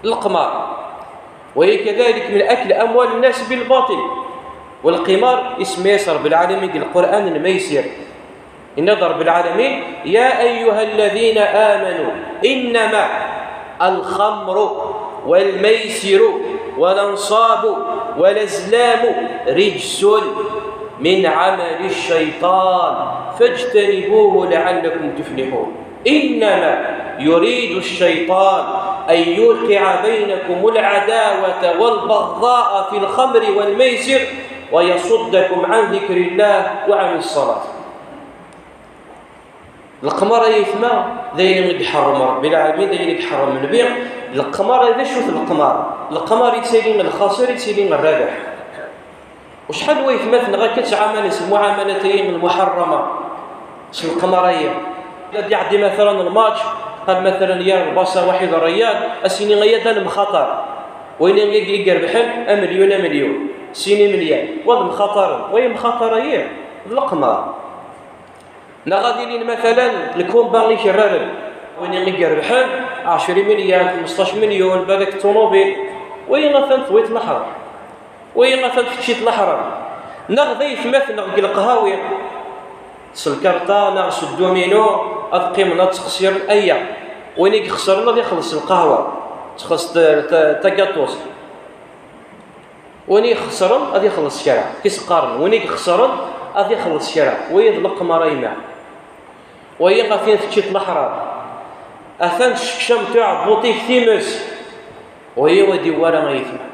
القمار، وهي كذلك من أكل أموال الناس بالباطل. والقمار اسم ياسر بالعالمين القرآن الميسر. إن رب العالمين يا أيها الذين آمنوا إنما الخمر والميسر والأنصاب والأزلام رجس من عمل الشيطان فاجتنبوه لعلكم تفلحون. إنما يريد الشيطان أن يوقع بينكم العداوة والبغضاء في الخمر والميسر ويصدكم عن ذكر الله وعن الصلاة. القمار يثمى ذين يحرم رب العالمين، ذين يحرم البيع. القمار إذا شوف القمار يتسالين الخاسر يتسالين الرابح. وشحال هو يثمثنا غير كتعامل المعاملتين المحرمة في القمارية. الذي يعدي مثلا الماتش قال مثلا يا الباصة واحد الريال السيني غير مخاطر وين يربحن مليون سيني مليان وهذا مخاطر وهي مخاطرة هي القمار. نغاديين مثلا الكومباني شرارن وين يربحن 10 مليون 15 مليون بهذاك الطوموبيل وين مثلا ثويت الحرام وين مثلا تشيت الحرام نغذي ثمث نغ القهاوي سلكرتا نغس الدومينو أقيم تقصير الأيام وين يخسر الله يخلص القهوة تخلص تاكاتوس وين يخسر غادي يخلص الشارع كيس قارن وين يخسر غادي يخلص الشارع ويطلق مرايمع وهي غافين تشيت الحرام أثان الشكشم تاع بوطيك تيمس وهي ودي ورا ما يثمر